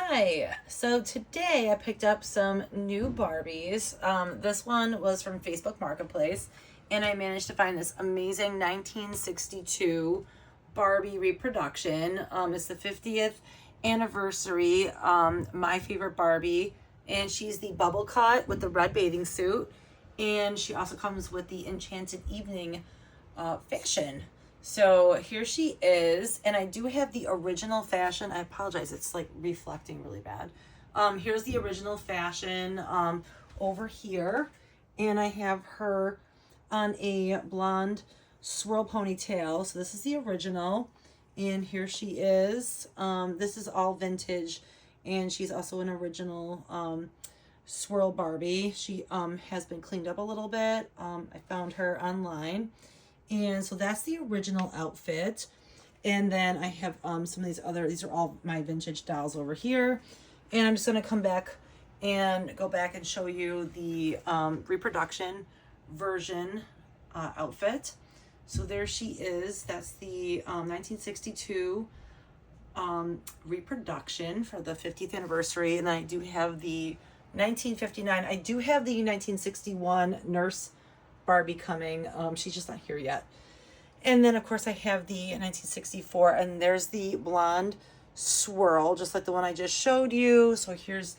Hi, so today I picked up some new Barbies. This one was from Facebook Marketplace, and I managed to find this amazing 1962 Barbie reproduction. It's the 50th anniversary, my favorite Barbie, and she's the bubble cut with the red bathing suit, and she also comes with the Enchanted Evening fashion. So here she is, and I do have the original fashion. I apologize, it's like reflecting really bad. Here's the original fashion over here, and I have her on a blonde swirl ponytail. So this is the original, and here she is. This is all vintage, and she's also an original swirl Barbie. She has been cleaned up a little bit. I found her online. And so that's the original outfit. And then I have some of these are all my vintage dolls over here. And I'm just going to come back and go back and show you the reproduction version outfit. So there she is. That's the 1962 reproduction for the 50th anniversary. And then I do have the 1959. I do have the 1961 Nurse Barbie coming. She's just not here yet. And then of course I have the 1964, and there's the blonde swirl, just like the one I just showed you. So here's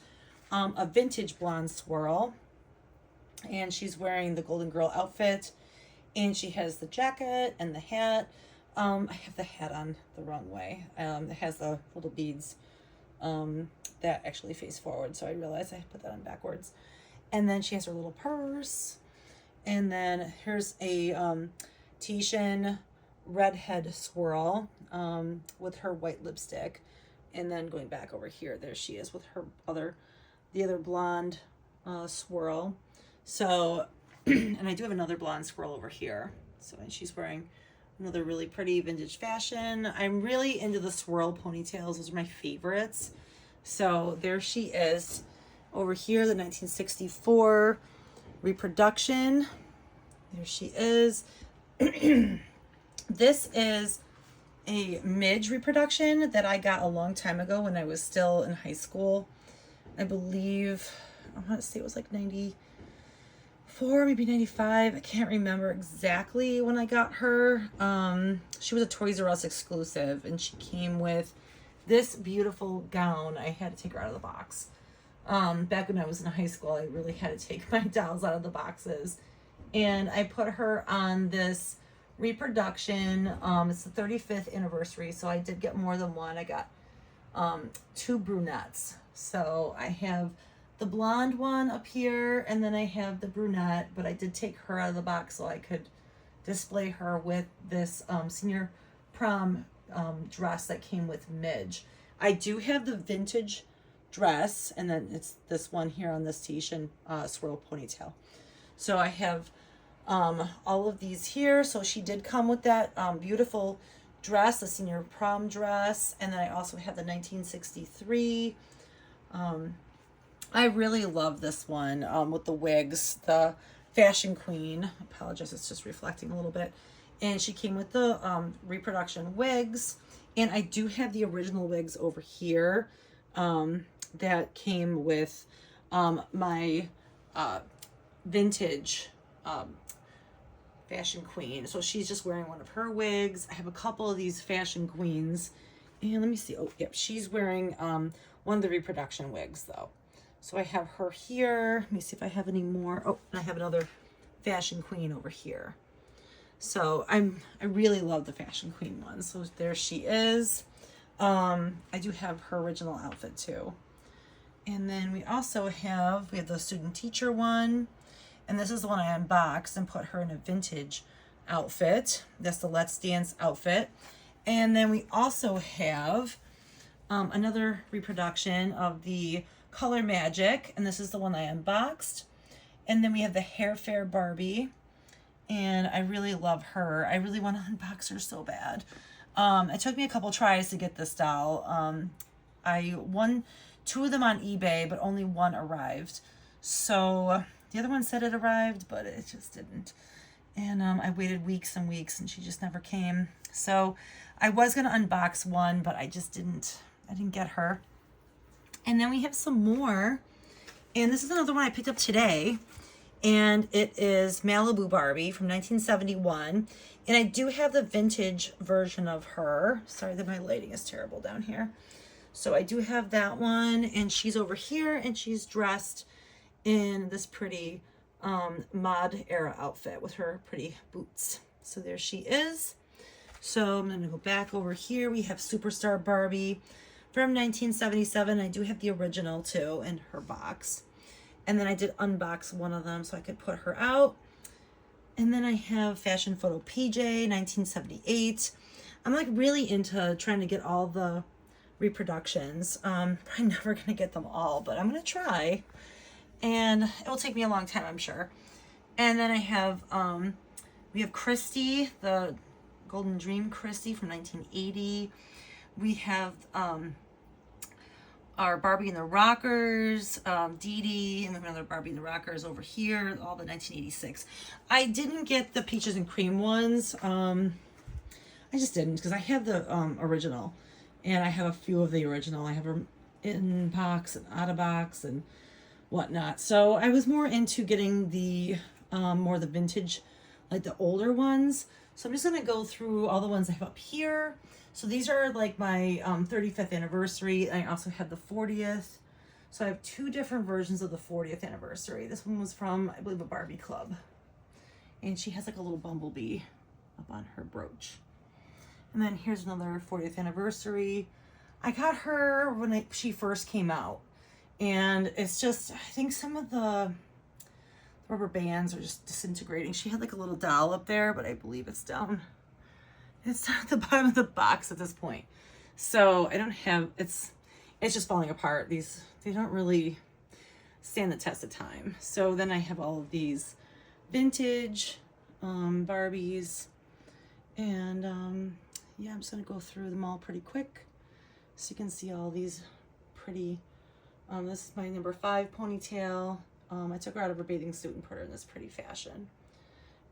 a vintage blonde swirl, and she's wearing the Golden Girl outfit, and she has the jacket and the hat. I have the hat on the wrong way. It has the little beads that actually face forward, so I realized I put that on backwards. And then she has her little purse. And then here's a Tishan redhead swirl with her white lipstick. And then going back over here, there she is with her the other blonde swirl. So, and I do have another blonde swirl over here. So, and she's wearing another really pretty vintage fashion. I'm really into the swirl ponytails. Those are my favorites. So there she is over here, the 1964 reproduction. There she is. This is a Midge reproduction that I got a long time ago when I was still in high school. I believe, I want to say it was like 94, maybe 95. I can't remember exactly when I got her. She was a Toys R Us exclusive, and she came with this beautiful gown. I had to take her out of the box. Back when I was in high school, I really had to take my dolls out of the boxes. And I put her on this reproduction. It's the 35th anniversary, so I did get more than one. I got two brunettes. So I have the blonde one up here, and then I have the brunette, but I did take her out of the box so I could display her with this senior prom dress that came with Midge. I do have the vintage dress, and then it's this one here on this Tishan swirl ponytail. So I have all of these here. So she did come with that beautiful dress, the senior prom dress, and then I also have the 1963. I really love this one with the wigs, the Fashion Queen. I apologize, it's just reflecting a little bit. And she came with the reproduction wigs, and I do have the original wigs over here that came with my vintage Fashion Queen. So she's just wearing one of her wigs. I have a couple of these Fashion Queens, and let me see. Oh, yep, she's wearing one of the reproduction wigs though. So I have her here. Let me see if I have any more. Oh, and I have another Fashion Queen over here. So I really love the Fashion Queen one. So there she is. I do have her original outfit too. And then we also have the student teacher one. And this is the one I unboxed and put her in a vintage outfit. That's the Let's Dance outfit. And then we also have another reproduction of the Color Magic. And this is the one I unboxed. And then we have the Hair Fair Barbie. And I really love her. I really want to unbox her so bad. It took me a couple tries to get this doll. I won 2 of them on eBay, but only one arrived. So the other one said it arrived, but it just didn't. And I waited weeks and weeks, and she just never came. So I was going to unbox one, but I didn't get her. And then we have some more. And this is another one I picked up today. And it is Malibu Barbie from 1971. And I do have the vintage version of her. Sorry that my lighting is terrible down here. So I do have that one. And she's over here. And she's dressed in this pretty mod era outfit with her pretty boots. So there she is. So I'm going to go back over here. We have Superstar Barbie from 1977. I do have the original too in her box. And then I did unbox one of them so I could put her out. And then I have Fashion Photo PJ, 1978. I'm like really into trying to get all the reproductions. Probably never going to get them all, but I'm going to try. And it will take me a long time, I'm sure. And then I have, we have Christy, the Golden Dream Christy from 1980. We have our Barbie and the Rockers, Dee Dee, and another Barbie and the Rockers over here, all the 1986. I didn't get the Peaches and Cream ones. I just didn't because I have the original. And I have a few of the original. I have her in box and out of box and whatnot. So I was more into getting the more the vintage, like the older ones. So I'm just going to go through all the ones I have up here. So these are like my 35th anniversary. I also have the 40th. So I have two different versions of the 40th anniversary. This one was from, I believe, a Barbie club. And she has like a little bumblebee up on her brooch. And then here's another 40th anniversary. I got her when she first came out. And it's just, I think some of the rubber bands are just disintegrating. She had like a little doll up there, but I believe it's down. It's at the bottom of the box at this point. So I don't have, it's just falling apart. They don't really stand the test of time. So then I have all of these vintage Barbies. And yeah, I'm just gonna go through them all pretty quick. So you can see all these pretty, this is my number 5 ponytail. I took her out of her bathing suit and put her in this pretty fashion.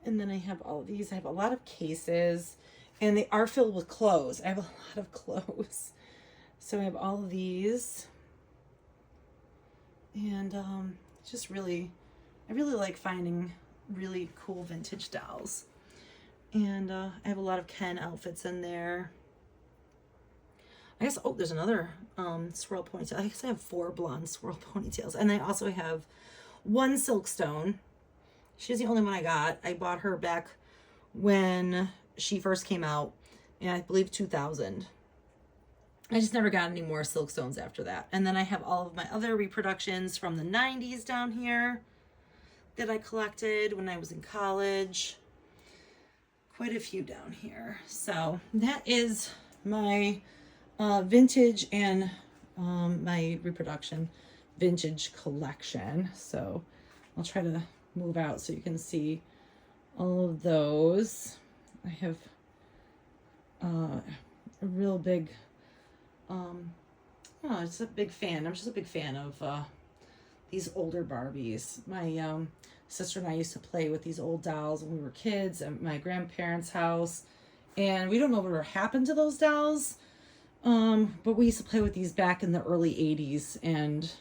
And then I have all of these. I have a lot of cases. And they are filled with clothes. I have a lot of clothes. So I have all of these. And just really, I really like finding really cool vintage dolls. And I have a lot of Ken outfits in there. I guess, oh, there's another swirl ponytail. I guess I have 4 blonde swirl ponytails. And I also have 1 Silkstone. She's the only one I got. I bought her back when she first came out, and I believe 2000. I just never got any more Silkstones after that. And then I have all of my other reproductions from the 90s down here that I collected when I was in college. Quite a few down here. So that is my vintage and my reproduction vintage collection. So I'll try to move out so you can see all of those. I have a real big, just a big fan. I'm just a big fan of these older Barbies. My sister and I used to play with these old dolls when we were kids at my grandparents' house. And we don't know what happened to those dolls. But we used to play with these back in the early 80s. And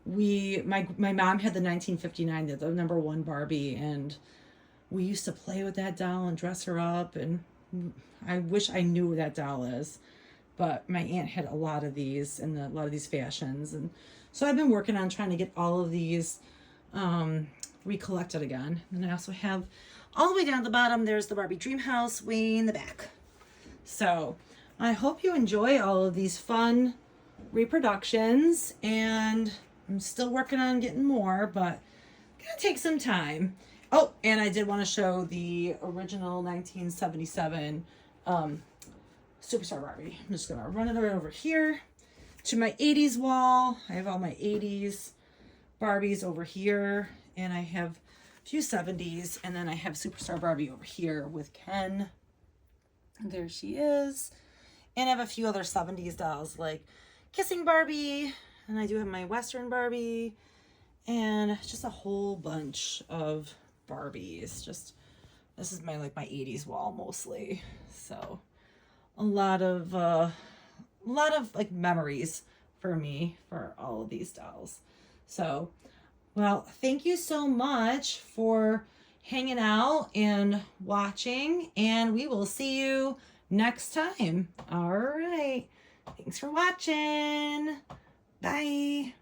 my mom had the 1959, the number 1 Barbie, and we used to play with that doll and dress her up, and I wish I knew where that doll is. But my aunt had a lot of these and a lot of these fashions. And so I've been working on trying to get all of these recollected again. And I also have all the way down at the bottom, there's the Barbie Dream House way in the back. So I hope you enjoy all of these fun reproductions. And I'm still working on getting more, but it's gonna take some time. Oh, and I did want to show the original 1977 SuperStar Barbie. I'm just going to run it right over here to my 80s wall. I have all my 80s Barbies over here, and I have a few 70s, and then I have SuperStar Barbie over here with Ken. There she is. And I have a few other 70s dolls like Kissing Barbie, and I do have my Western Barbie, and just a whole bunch of Barbies. Just, this is my 80s wall mostly. So a lot of like memories for me for all of these dolls. So, well, thank you so much for hanging out and watching, and we will see you next time. All right. Thanks for watching. Bye.